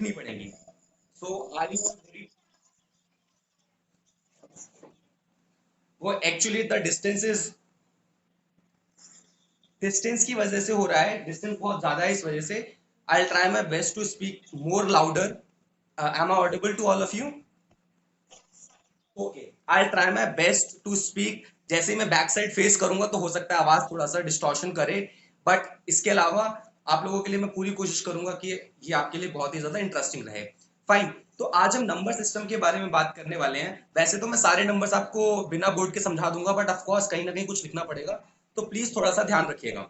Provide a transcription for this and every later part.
नहीं पड़ेंगी। सो are you ready? वो एक्चुअली द डिस्टेंस की वजह से हो रहा है, डिस्टेंस बहुत ज्यादा है इस वजह से। I try my best to speak more louder. Am I audible to all of you? Okay, I try my best to speak. जैसे ही मैं बैक साइड फेस करूंगा तो हो सकता है आवाज थोड़ा सा डिस्टॉर्शन करे, बट इसके अलावा आप लोगों के लिए मैं पूरी कोशिश करूंगा कि ये आपके लिए बहुत ही ज्यादा इंटरेस्टिंग रहे। फाइन। तो आज हम नंबर सिस्टम के बारे में बात करने वाले हैं। वैसे तो मैं सारे नंबर्स आपको बिना बोर्ड के समझा दूंगा, बट ऑफ कोर्स कहीं ना कहीं कुछ लिखना पड़ेगा, तो प्लीज थोड़ा सा ध्यान रखिएगा।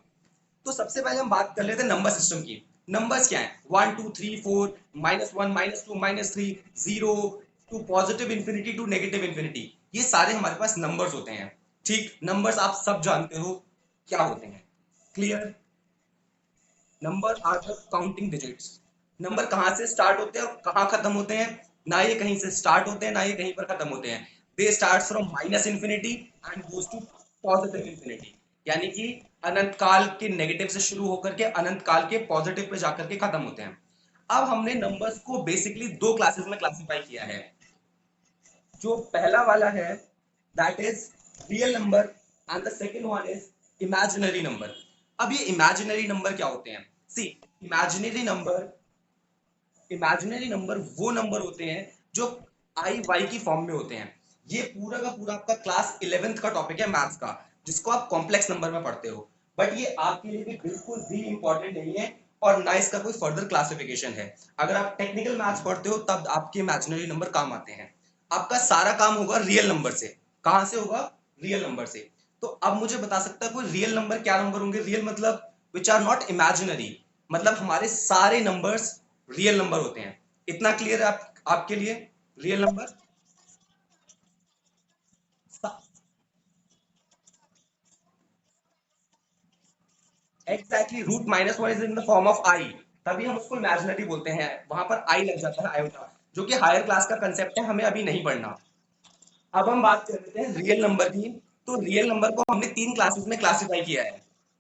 तो सबसे पहले हम बात कर लेते हैं नंबर सिस्टम की। नंबर्स क्या है? 1 2 3 4, -1 -2 -3, 0 to positive infinity to negative infinity, ये सारे हमारे पास नंबर्स होते हैं। ठीक, नंबर्स आप सब जानते हो क्या होते हैं। Clear? Number are the counting digits. Number कहाँ से स्टार्ट होते हैं और कहाँ खत्म होते हैं? ना ये कहीं से स्टार्ट होते हैं, ना ये कहीं पर खत्म होते हैं। They start from minus infinity and goes to positive infinity. यानी कि अनंत काल के नेगेटिव से शुरू होकर के अनंत काल के पॉजिटिव पे जाकर के खत्म होते हैं। अब हमने नंबर्स को बेसिकली दो क्लासेस में क्लासिफाई किया है। जो पहला वाला है that is real number, and the second one is imaginary number. अब ये इमेजिनरी नंबर क्या होते हैं? सी, इमेजिनरी नंबर इमेजिनरी नंबर वो नंबर होते हैं जो आई वाई की फॉर्म में होते हैं। ये पूरा का पूरा आपका क्लास 11th का टॉपिक है मैथ्स का, जिसको आप कॉम्प्लेक्स नंबर में पढ़ते हो। बट ये आपके लिए भी बिल्कुल भी इंपॉर्टेंट नहीं है, और ना इसका कोई फर्दर क्लासिफिकेशन है। अगर आप टेक्निकल मैथ्स पढ़ते हो तब आपके इमेजिनरी नंबर काम आते हैं। आपका सारा काम होगा रियल नंबर से। कहां से होगा? रियल नंबर से। तो अब मुझे बता सकता है कोई रियल नंबर क्या नंबर होंगे? रियल मतलब विच आर नॉट इमेजिनरी, मतलब हमारे सारे नंबर्स रियल नंबर होते हैं। इतना क्लियर है आपके लिए? Real number exactly, root -1 is in the form of i, तभी हम उसको इमेजिनरी बोलते हैं। वहां पर आई लग जाता है, आयोटा, जो कि हायर क्लास का कंसेप्ट है, हमें अभी नहीं पढ़ना। अब हम बात कर लेते हैं रियल नंबर की। तो रियल नंबर को हमने तीन क्लासेस में क्लासिफाई किया है।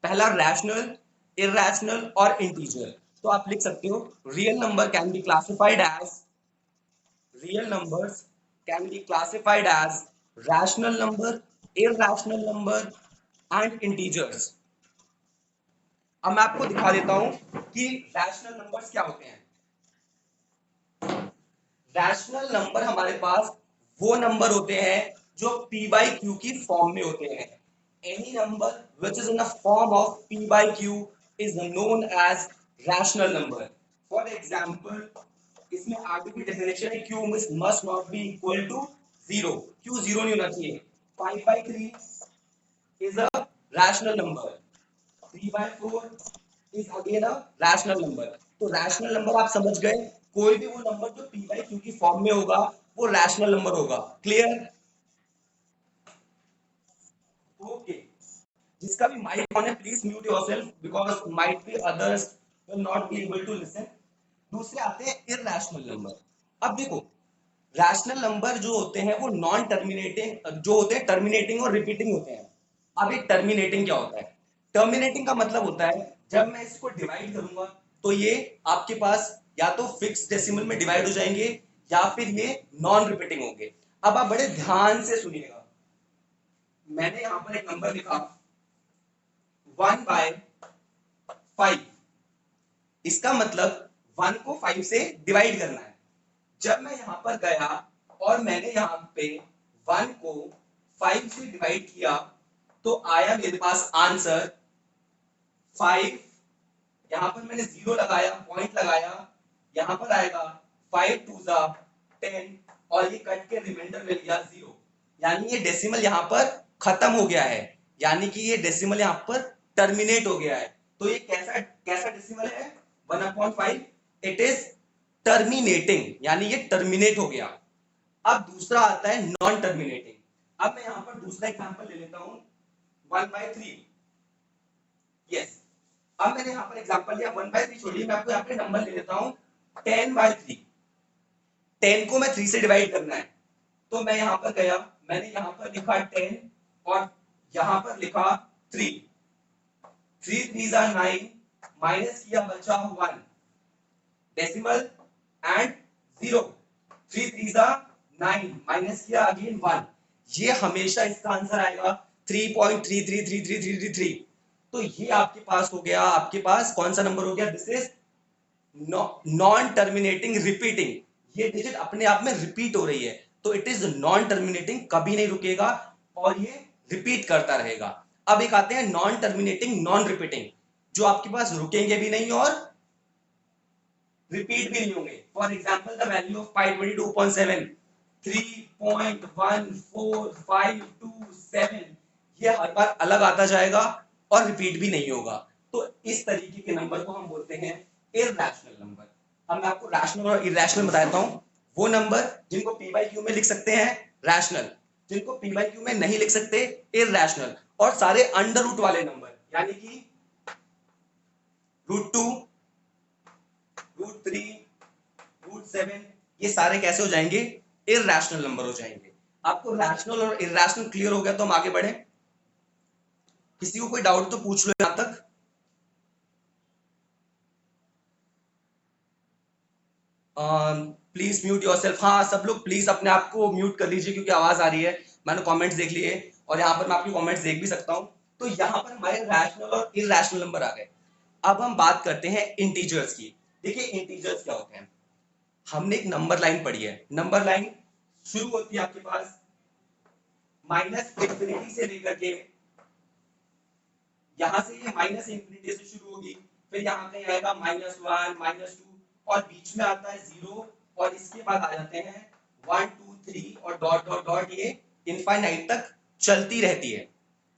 पहला रैशनल, इरैशनल और इंटीजर। तो आप लिख सकते हो real number can be classified as real numbers can be classified as rational number, irrational number and integers. अब मैं आपको दिखा देता हूं कि रैशनल नंबर्स क्या होते हैं। रैशनल नंबर हमारे पास वो नंबर होते हैं जो p by q की फॉर्म में होते हैं। Any number which is in the form of p by q is known as rational number. For example, इसमें आगे की डेफिनेशन है q must not be equal to zero. q zero नहीं होना चाहिए। 5/3 is a rational number. 3/4 is again a rational number. तो rational number आप समझ गए, कोई भी वो नंबर जो p by q की फॉर्म में होगा वो रैशनल नंबर होगा। क्लियर? ओके। जिसका भी माइक ऑन है please mute yourself, because might be others will not be able to listen. दूसरे आते हैं इररेशनल नंबर। अब देखो, रैशनल नंबर जो होते हैं वो नॉन टर्मिनेटिंग जो होते हैं, टर्मिनेटिंग और रिपीटिंग होते हैं। अब एक टर्मिनेटिंग क्या होता है? टर्मिनेटिंग का मतलब होता है जब मैं इसको डिवाइड करूंगा तो ये आपके पास या तो फिक्स डेसिमल में डिवाइड हो जाएंगे या फिर ये नॉन रिपीटिंग होंगे। अब आप बड़े ध्यान से सुनिएगा। मैंने यहां पर एक नंबर लिखा 1/5। इसका मतलब 1 को 5 से डिवाइड करना है। जब मैं यहां पर गया और मैंने यहां पे 1 को 5 से डिवाइड किया तो आया मेरे पास आंसर 5। यहां पर मैंने जीरो लगाया, पॉइंट लगाया, यहां पर आएगा 5 2 10 और ये कट के रिमाइंडर मिल गया 0। यानी ये डेसिमल यहां पर खत्म हो गया है, यानी कि ये डेसिमल यहां पर टर्मिनेट हो गया है। तो ये कैसा कैसा डेसिमल है? 1/5। इट इज टर्मिनेटिंग, यानी ये टर्मिनेट हो गया। अब दूसरा आता है नॉन टर्मिनेटिंग। अब मैं यहां पर दूसरा एग्जांपल ले लेता हूं, 1/3। यस, अब मैंने यहाँ पर एग्जांपल लिया 1/3, छोड़िए मैं आपको यहाँ पे नंबर ले लेता हूँ 10/3। 10 को मैं 3 से डिवाइड करना है, तो मैं यहाँ पर गया, मैंने यहाँ पर लिखा 10 और यहाँ पर लिखा 3। 3 3 9, माइनस किया बचा 1। डेसिमल एंड 0, 3 3 9 माइनस किया अगेन 1, ये हमेशा इसका आंसर आएगा 3.333333। तो ये आपके पास हो गया, आपके पास कौन सा नंबर हो गया, this is non terminating repeating, ये डिजिट अपने आप में रिपीट हो रही है, तो इट इज नॉन टर्मिनेटिंग, कभी नहीं रुकेगा और ये रिपीट करता रहेगा। अब एक आते हैं नॉन टर्मिनेटिंग नॉन रिपीटिंग, जो आपके पास रुकेंगे भी नहीं और रिपीट भी नहीं होंगे। For example the value of 522.7, 3.14527, ये हर बार अलग आता जाएगा और रिपीट भी नहीं होगा। तो इस तरीके के नंबर को हम बोलते हैं इरैशनल नंबर। अब मैं आपको रैशनल और इरैशनल बताता हूं। वो नंबर जिनको पी बाई क्यू में लिख सकते हैं रैशनल, जिनको पी बाई क्यू में नहीं लिख सकते इरैशनल, और सारे अंडर रूट वाले नंबर यानी कि √2, √3, √7, ये सारे कैसे हो जाएंगे, इरैशनल नंबर हो जाएंगे। आपको रैशनल और इरैशनल क्लियर हो गया तो हम आगे बढ़े। किसी को कोई डाउट तो पूछ लो यहां तक। प्लीज म्यूट योरसेल्फ, हाँ सब लोग प्लीज अपने आप को म्यूट कर लीजिए क्योंकि आवाज आ रही है। मैंने कमेंट्स देख लिए और यहाँ पर मैं आपकी कमेंट्स देख भी सकता हूँ। तो यहाँ पर हमारे रैशनल और इरैशनल नंबर आ गए। अब हम बात करते हैं इंटीजर्स की। देखिए इंटीजर्स क्या होते हैं, हमने एक नंबर लाइन पढ़ी है। नंबर लाइन शुरू होती है आपके पास माइनस इंफिनिटी से लेकर के, यहां से ये माइनस इंफिनिटी से शुरू होगी, फिर यहाँ कहीं आएगा -1, -2 और बीच में आता है 0 और इसके बाद आ जाते हैं 1 2 3 और डॉट डॉट डॉट, ये इनफाइनाइट तक चलती रहती है।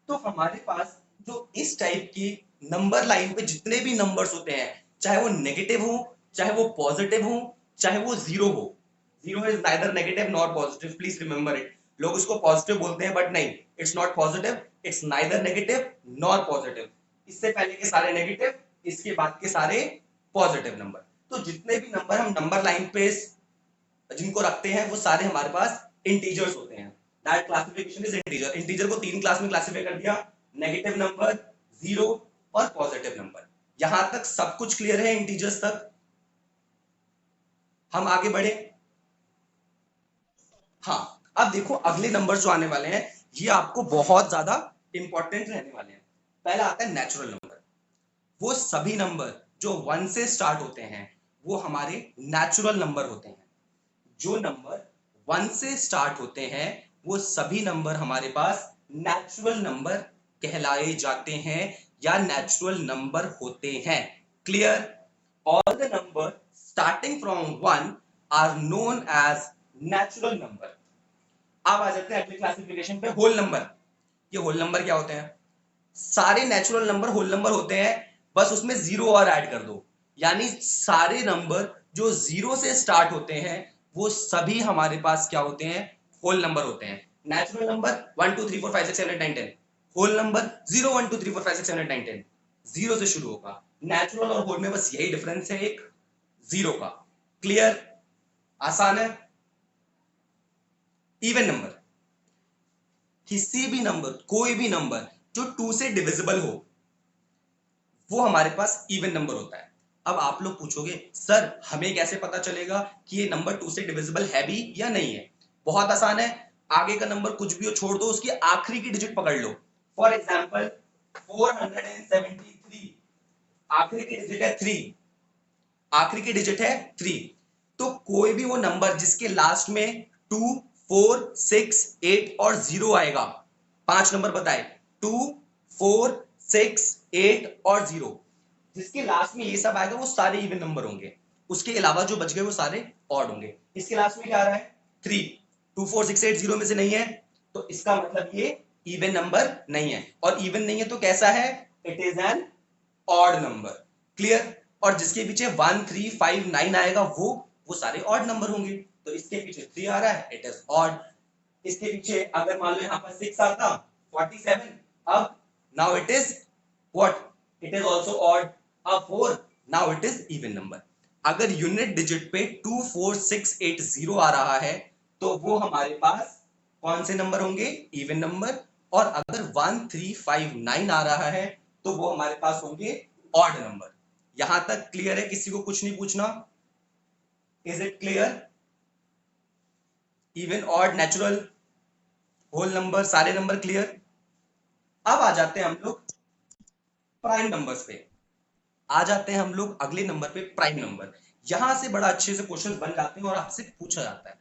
तो हमारे पास जो इस टाइप की नंबर लाइन पे जितने भी नंबर्स होते हैं, चाहे वो नेगेटिव हो, चाहे वो पॉजिटिव हो, चाहे वो जीरो हो, zero is neither negative nor positive, please remember it. लोग उसको पॉजिटिव बोलते हैं बट नहीं, it's not positive, it's neither negative nor positive. इससे पहले के सारे नेगेटिव, इसके बाद के सारे पॉजिटिव नंबर। तो जितने भी नंबर हम नंबर लाइन पे जिनको रखते हैं वो सारे हमारे पास इंटीजर्स होते हैं। That classification is integer. Integer को तीन क्लास में क्लासिफाई कर दिया, नेगेटिव नंबर, जीरो और पॉजिटिव नंबर। यहां तक सब कुछ क्लियर है इंटीजर्स तक? हम आगे बढ़े। हाँ, अब देखो अगले नंबर जो आने वाले हैं ये आपको बहुत ज्यादा इंपॉर्टेंट रहने वाले हैं। पहला आता है नेचुरल नंबर। वो सभी नंबर जो 1 से स्टार्ट होते हैं वो हमारे नेचुरल नंबर होते हैं। जो नंबर 1 से स्टार्ट होते हैं वो सभी नंबर हमारे पास नेचुरल नंबर कहलाए जाते हैं या नेचुरल नंबर होते हैं। Clear? All the number starting from 1 are known as natural number. अब आ जाते हैं अगले क्लासिफिकेशन पे, होल नंबर। ये होल नंबर क्या होते हैं? सारे नेचुरल नंबर होल नंबर होते हैं, बस उसमें जीरो और ऐड कर दो। यानी सारे नंबर जो जीरो से स्टार्ट होते हैं वो सभी हमारे पास क्या होते हैं? होल नंबर होते हैं। Natural number 1 2 3 4 5 6 7 8 9 10, whole number 0 1 2 3 4 5 6 7 8 9 10, zero से शुरू होगा। नेचुरल और होल में बस यही डिफरेंस है, एक जीरो का। क्लियर? आसान है। इवन नंबर, किसी भी नंबर, कोई भी नंबर जो 2 से डिविजिबल हो वो हमारे पास इवन नंबर होता है। अब आप लोग पूछोगे सर हमें कैसे पता चलेगा कि ये नंबर 2 से डिविजिबल है भी या नहीं है? बहुत आसान है, आगे का नंबर कुछ भी हो छोड़ दो, उसकी आखिरी की डिजिट पकड़ लो। फॉर एग्जाम्पल 473, आखिरी की डिजिट है 3, आखिरी की डिजिट है 3। तो कोई भी वो नंबर जिसके लास्ट में 2 4 6 8 और 0 आएगा, 5 नंबर बताए, 2 4 6 8 और 0, जिसके लास्ट में ये सब आएगा वो सारे इवन नंबर होंगे। उसके अलावा जो बच गए वो सारे ऑड होंगे। इसके लास्ट में क्या आ रहा है? 3, 2 4 6 8 0 में से नहीं है, तो इसका मतलब ये इवन नंबर नहीं है। और इवन नहीं है तो कैसा है? It is an odd number. Clear? और जिसके पीछे 1 3 5 9 आएगा वो सारे ऑड नंबर होंगे। तो इसके पीछे 3 आ रहा है, इट इज ऑड। इसके पीछे अगर मान लो यहाँ पर 6 आता 47, अब now it is what? It is also odd. अब 4, now it is even number. अगर यूनिट डिजिट पे 2 4 6 8 0 आ रहा है तो वो हमारे पास कौन से नंबर होंगे? Even number. और अगर 1 3 5 9 आ रहा है तो वो हमारे पास होंगे ऑड नंबर। यहां तक क्लियर है? किसी को कुछ नहीं पूछना? Is it clear? Even, odd, natural, whole number, सारे नंबर क्लियर? अब आ जाते हैं हम लोग प्राइम नंबर्स पे। आ जाते हैं हम लोग अगले नंबर पे, प्राइम नंबर। यहां से बड़ा अच्छे से क्वेश्चन बन जाते हैं और आपसे पूछा जाता है।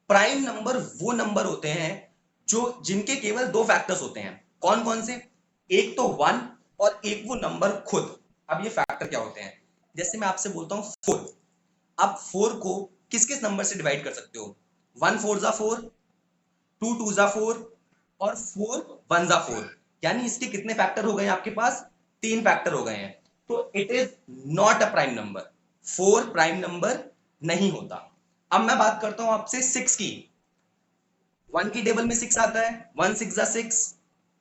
प्राइम नंबर वो नंबर होते हैं जो जिनके केवल दो फैक्टर्स होते हैं। कौन कौन से? एक तो वन, और एक वो नंबर खुद। अब ये फैक्टर क्या होते हैं? जैसे मैं आपसे बोलता हूँ फोर, आप फोर को किस किस नंबर से डिवाइड कर सकते हो? वन फोर जा फोर, टू टू जा फोर, और फोर वन जा फोर। यानी इसके कितने फैक्टर हो गए आपके पास? तीन फैक्टर हो गए हैं। तो it is not a prime number. Four prime number नहीं होता। अब मैं बात करता हूं आपसे सिक्स की। वन की टेबल में सिक्स आता है, वन सिक्स जा सिक्स।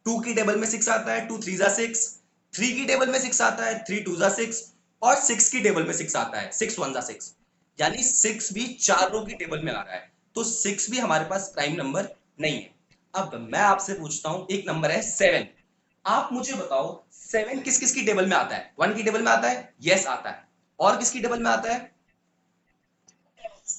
टू की टेबल में सिक्स आता है, टू थ्री जा सिक्स। थ्री की टेबल में सिक्स आता है, थ्री टू जा सिक्स। और सिक्स की टेबल में सिक्स आता है, सिक्स वन जा सिक्स। यानी सिक्स भी चार रो की टेबल में आ रहा है। तो सिक्स भी हमारे पास प्राइम नंबर नहीं है। अब मैं आपसे पूछता हूं, एक नंबर है सेवन। आप मुझे बताओ, सेवन किस किस की टेबल में आता है? वन की टेबल में आता है, यस आता है। और किसकी टेबल में आता है?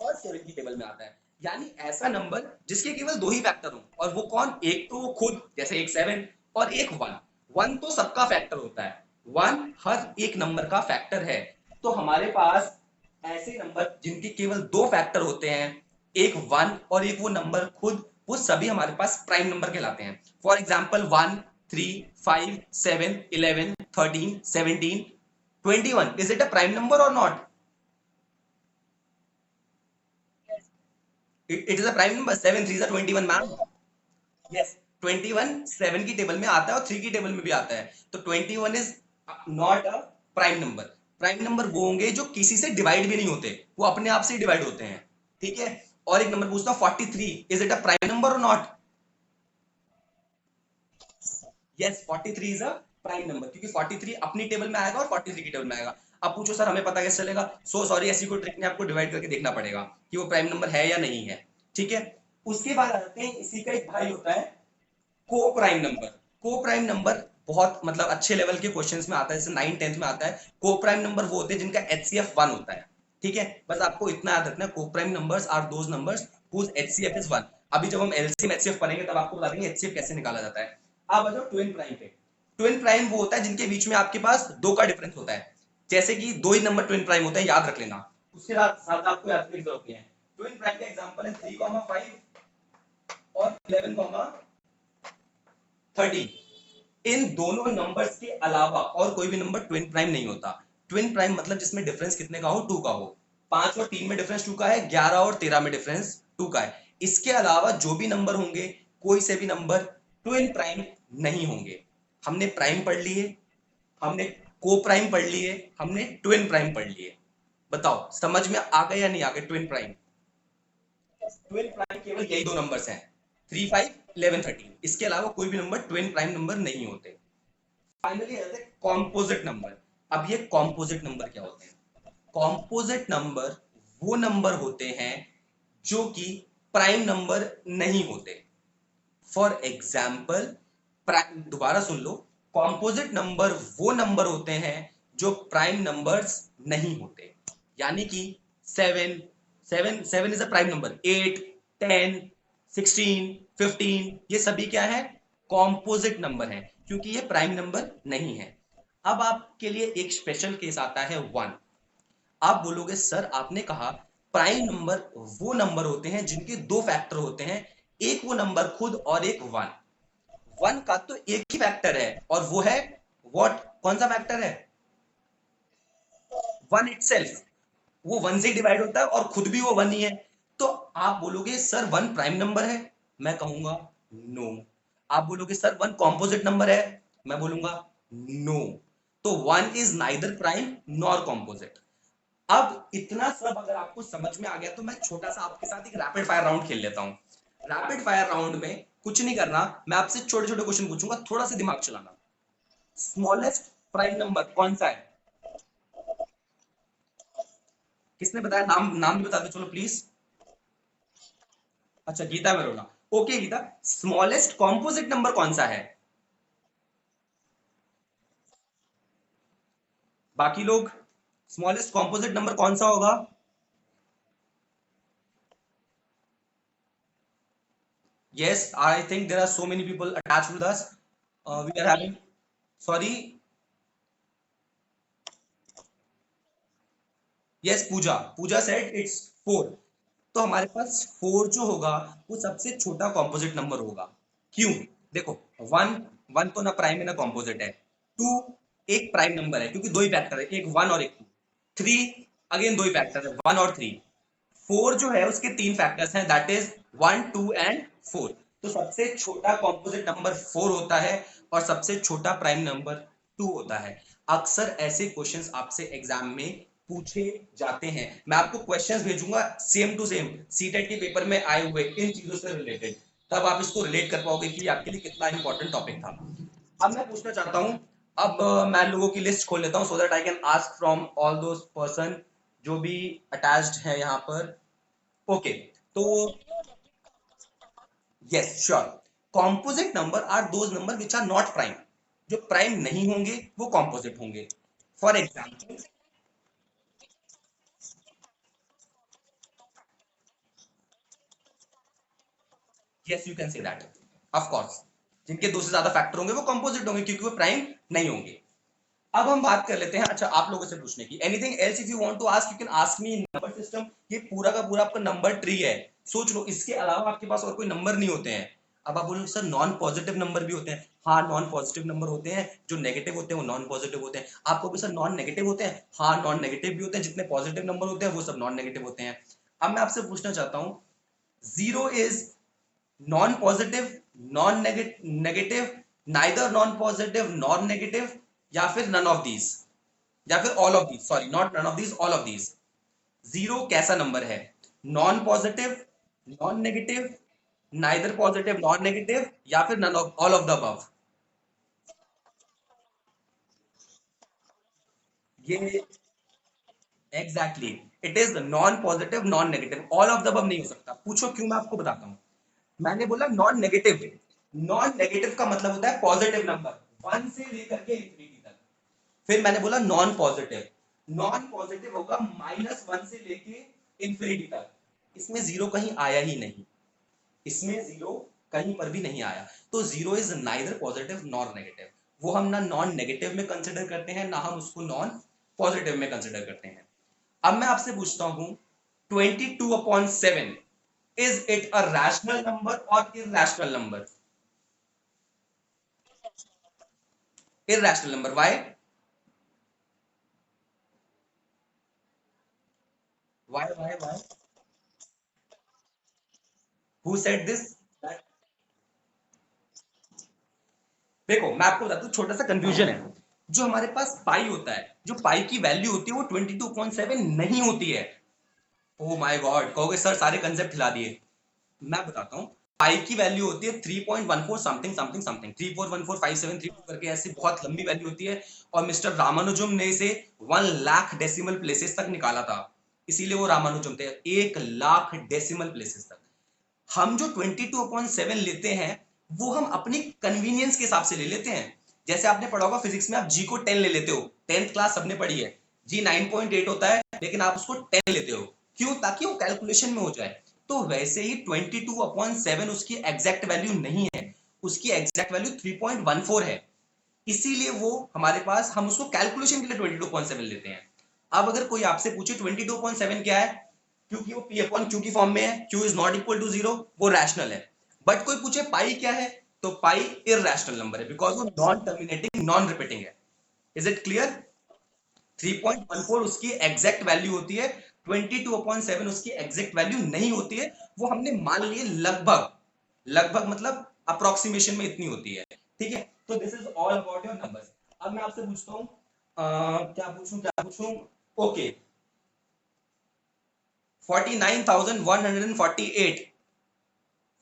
और सेवन की टेबल में आता है। यानी ऐसा नंबर जिसके केवल दो ही फैक्टर हो, और वो कौन? एक तो वो खुद, जैसे एक सेवन, और एक वन। वन तो सबका फैक्टर होता है, वन हर एक नंबर का फैक्टर है। तो हमारे पास ऐसे नंबर जिनके केवल दो फैक्टर होते हैं, एक वन और एक वो नंबर खुद, वो सभी हमारे पास प्राइम नंबर कहलाते हैं। For example, one, three, five, seven, 11, 13, 17, 21। Is it a prime number और not? It is a prime number. Seven three 21, ma'am. Yes, 21 seven की टेबल में आता है और थ्री की टेबल में भी आता है। तो 21 is not a prime number. Prime number वो होंगे जो किसी से डिवाइड भी नहीं होते, वो अपने आप से ही डिवाइड होते हैं। ठीक है। और एक नंबर पूछता हूँ, 43, is it a prime number और not? Yes, 43 is a prime number, क्योंकि 43 अपनी टेबल में आएगा और 43 की टेबल में आएगा। अब पूछो सर हमें पता कैसे चलेगा? सो सॉरी, ऐसी कोई ट्रिक नहीं, आपको डिवाइड करके देखना पड़ेगा कि वो प्राइम नंबर है या नहीं है। ठीक है। उसके बाद आ जाते हैं, इसी का एक भाई होता है को प्राइम नंबर। को प्राइम नंबर बहुत मतलब अच्छे लेवल के क्वेश्चंस में आता है, जैसे 9 10th में आता है। को प्राइम नंबर वो होते हैं जिनका एचसीएफ 1 होता है। ठीक है। बस आपको इतना याद रखना, को prime numbers are those numbers whose HCF is 1। अभी जब हम एलसीएम एचसीएफ पढ़ेंगे तब आपको बता देंगे एचसीएफ कैसे निकाला जाता है। आप आ जाओ ट्विन प्राइम पे। ट्विन प्राइम वो होता है जिनके बीच में आपके पास दो का डिफरेंस होता है। जैसे कि दो ही नंबर ट्विन प्राइम होते हैं, याद रख लेना। उसके साथ आपको याद रखने की जरूरत नहीं है। ट्विन प्राइम का एग्जांपल है 3,5 और 11,13। इन दोनों नंबर्स के अलावा और कोई भी नंबर ट्विन प्राइम नहीं होता। ट्विन प्राइम मतलब जिसमें डिफरेंस कितने का हो? टू का हो। 5 और 3 में डिफरेंस टू का है, 11 और 13 में डिफरेंस टू का है। इसके अलावा जो भी नंबर होंगे, कोई से भी नंबर ट्विन प्राइम नहीं होंगे। हमने प्राइम पढ़ लिए, हमने को प्राइम पढ़ लिए, हमने ट्विन प्राइम पढ़ लिए। बताओ समझ में आ गया या नहीं आ गया? ट्विन प्राइम, ट्विन प्राइम केवल यही दो नंबर्स हैं, 3, 5, 11, 13। इसके अलावा कोई भी नंबर ट्विन प्राइम नंबर नहीं होते। Finally composite number. अब ये कॉम्पोजिट नंबर क्या होते हैं? कॉम्पोजिट नंबर वो नंबर होते हैं जो कि प्राइम नंबर नहीं होते। फॉर एग्जाम्पल, दोबारा सुन लो, कॉम्पोजिट नंबर वो नंबर होते हैं जो प्राइम नंबर्स नहीं होते। यानी कि seven, seven seven is a prime number. 8, 10, 16, 15, ये सभी क्या है? कॉम्पोजिट नंबर है, क्योंकि ये प्राइम नंबर नहीं है। अब आपके लिए एक स्पेशल केस आता है, वन। आप बोलोगे सर आपने कहा प्राइम नंबर वो नंबर होते हैं जिनके दो फैक्टर होते हैं, एक वो नंबर खुद और एक वन। वन का तो एक ही फैक्टर है, और वो है व्हाट? कौन सा फैक्टर है? One itself. वो वन से डिवाइड होता है और खुद भी वो वन ही है। तो आप बोलोगे सर वन प्राइम नंबर है, मैं कहूंगा नो। आप बोलोगे सर वन कॉम्पोजिट नंबर है, मैं बोलूंगा नो। तो one is neither prime nor composite. अब इतना सब अगर आपको समझ में आ गया, तो मैं छोटा सा आपके साथ एक रैपिड फायर राउंड खेल लेता हूँ। रैपिड फायर राउंड में कुछ नहीं करना, मैं आपसे छोटे छोटे क्वेश्चन पूछूंगा, थोड़ा सा दिमाग चलाना। स्मॉलेस्ट प्राइम नंबर कौन सा है? किसने बताया? नाम नाम भी बता दो चलो प्लीज। अच्छा, Geeta Merola. Okay Geeta, smallest composite number कौन सा है? बाकी लोग, स्मॉलेस्ट कॉम्पोजिट नंबर कौन सा होगा? Yes, I think there are so many people attached with us. We are having, sorry, yes, Pooja, Pooja said it's 4। तो हमारे पास 4 जो होगा वो सबसे छोटा कॉम्पोजिट नंबर होगा। क्यों? देखो, 1, 1 तो ना प्राइम है ना कॉम्पोजिट है। 2 एक प्राइम नंबर है क्योंकि दो ही फैक्टर है, एक 1 और एक 2। 3 अगेन दो ही फैक्टर है, 1 और 3। 4 जो है उसके तीन फैक्टर्स हैं, दैट इज 1, 2 एंड 4। तो सबसे छोटा कॉम्पोजिट नंबर 4 होता है और सबसे छोटा प्राइम नंबर 2 होता है। अक्सर ऐसे क्वेश्चंस आपसे एग्जाम में पूछे जाते हैं। मैं आपको क्वेश्चंस भेजूंगा सेम टू सेम सीटेट के पेपर में आए हुए इन चीजों से रिलेटेड, तब आप इसको रिलेट कर पाओगे कि आपके लिए कितना इंपॉर्टेंट टॉपिक था। अब मैं पूछना चाहता हूं, अब मैं लोगों की लिस्ट खोल लेता हूं so that I can ask from all those person जो भी अटैच्ड है यहाँ पर। ओके, तो yes sure, composite number are those number which are not prime. जो प्राइम नहीं होंगे वो कॉम्पोजिट होंगे। For example, yes you can say that, of course, जिनके दो से ज्यादा फैक्टर होंगे वो कंपोजिट होंगे क्योंकि वो प्राइम नहीं होंगे। अब हम बात कर लेते हैं अच्छा आप लोगों से पूछने की, anything else if you want to ask you can ask me. Number system ये पूरा का पूरा आपका नंबर ट्री है, सोच लो इसके अलावा आपके पास और कोई नंबर नहीं होते हैं। अब आप बोलोगे सर नॉन पॉजिटिव नंबर भी होते हैं, हाँ नॉन पॉजिटिव नंबर होते हैं, जो नेगेटिव होते हैं वो नॉन पॉजिटिव होते हैं। आप कहोगे सर नॉन नेगेटिव होते हैं, हाँ नॉन नेगेटिव भी होते हैं, जितने पॉजिटिव नंबर होते हैं वो सब नॉन नेगेटिव होते हैं। अब मैं आपसे पूछना चाहता हूँ, zero is non positive, non negative, neither non positive non negative, या फिर नन ऑफ दीज, या फिर all of these, sorry not none of these, all of these. Zero कैसा नंबर है? Non positive, non negative, neither positive non negative, या फिर none of all of the above. ये exactly, it is non positive non negative, all of the above नहीं हो सकता। पूछो क्यों, मैं आपको बताता हूं। मैंने बोला नॉन नेगेटिव, नॉन नेगेटिव का मतलब होता है पॉजिटिव नंबर 1 से लेकर के इंफिनिटी तक। फिर मैंने बोला नॉन पॉजिटिव, नॉन पॉजिटिव होगा -1 से लेके इंफिनिटी तक। इसमें जीरो कहीं आया ही नहीं, इसमें जीरो कहीं पर भी नहीं आया। तो zero is neither positive nor negative. वो हम ना नॉन नेगेटिव में कंसिडर करते हैं, ना हम उसको नॉन पॉजिटिव में कंसिडर करते हैं। अब मैं आपसे पूछता हूं, 22/7 is it a rational number और irrational number? Irrational number, why? Why? Who said this? देखो मैं आपको बताता हूँ, छोटा सा कंफ्यूजन है। जो हमारे पास पाई होता है, जो पाई की वैल्यू होती है वो 22.7 नहीं होती है। ओ माय गॉड, कहोगे सर सारे कंसेप्ट हिला दिए। मैं बताता हूँ, पाई की वैल्यू होती है 3.14 समथिंग समथिंग समथिंग, 3414573 करके, ऐसी बहुत लंबी वैल्यू होती है। और मिस्टर रामानुजम ने इसे 1 लाख डेसिमल प्लेसेस तक निकाला था, इसीलिए वो रामानुजम थे, 1 लाख डेसिमल प्लेसेस तक। हम जो 22/7 लेते हैं वो हम अपनी कन्वीनियंस के हिसाब से ले लेते हैं। जैसे आपने पढ़ा होगा फिजिक्स में, आप जी को 10 ले लेते हो, 10th क्लास सबने पढ़ी है। जी 9.8 होता है लेकिन आप उसको 10 लेते हो, क्यों? ताकि वो कैलकुलेशन में हो जाए। तो वैसे ही 22/7 उसकी एग्जैक्ट वैल्यू नहीं है, उसकी एग्जैक्ट वैल्यू 3.14 है। इसीलिए वो हमारे पास, हम उसको कैलकुलेशन के लिए 22.7 लेते हैं। अब अगर कोई आपसे पूछे 22.7 क्या है, क्योंकि वो पी अपॉन क्यू की फॉर्म में है, Q is not equal to zero, वो रैशनल है। बट कोई पूछे पाई क्या है, तो पाई इरैशनल नंबर है, बिकॉज वो नॉन टर्मिनेटिंग नॉन रिपीटिंग है। Is it clear? 3.14 उसकी एग्जैक्ट वैल्यू होती है, 22/7 उसकी एग्जैक्ट वैल्यू नहीं होती है। वो हमने मान लिए लगभग, लगभग मतलब अप्रोक्सीमेशन में इतनी होती है। ठीक है, तो this is all about your numbers. अब मैं आपसे पूछता हूँ, क्या पूछूं? Okay, 49,148,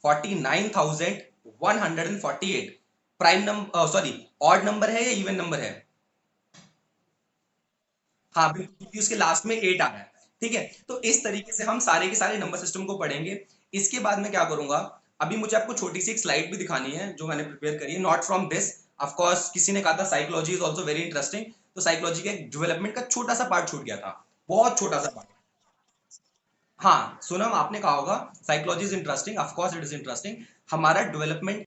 49,148 prime number, sorry, odd number है या इवन नंबर है? हाँ बिल्कुल, क्योंकि उसके लास्ट में 8 आ रहा है। ठीक है, तो इस तरीके से हम सारे के सारे नंबर सिस्टम को पढ़ेंगे। इसके बाद मैं क्या करूंगा, अभी मुझे आपको छोटी सी एक स्लाइड भी दिखानी है जो मैंने प्रिपेयर करी है, not from this. Of course किसी ने कहा था psychology is also very interesting, तो साइकोलॉजी का एक डेवलपमेंट का छोटा सा पार्ट छूट गया था, बहुत छोटा सा पार्ट। हाँ, सोनम आपने कहा होगा psychology is interesting, of course it is interesting. हमारा डेवलपमेंट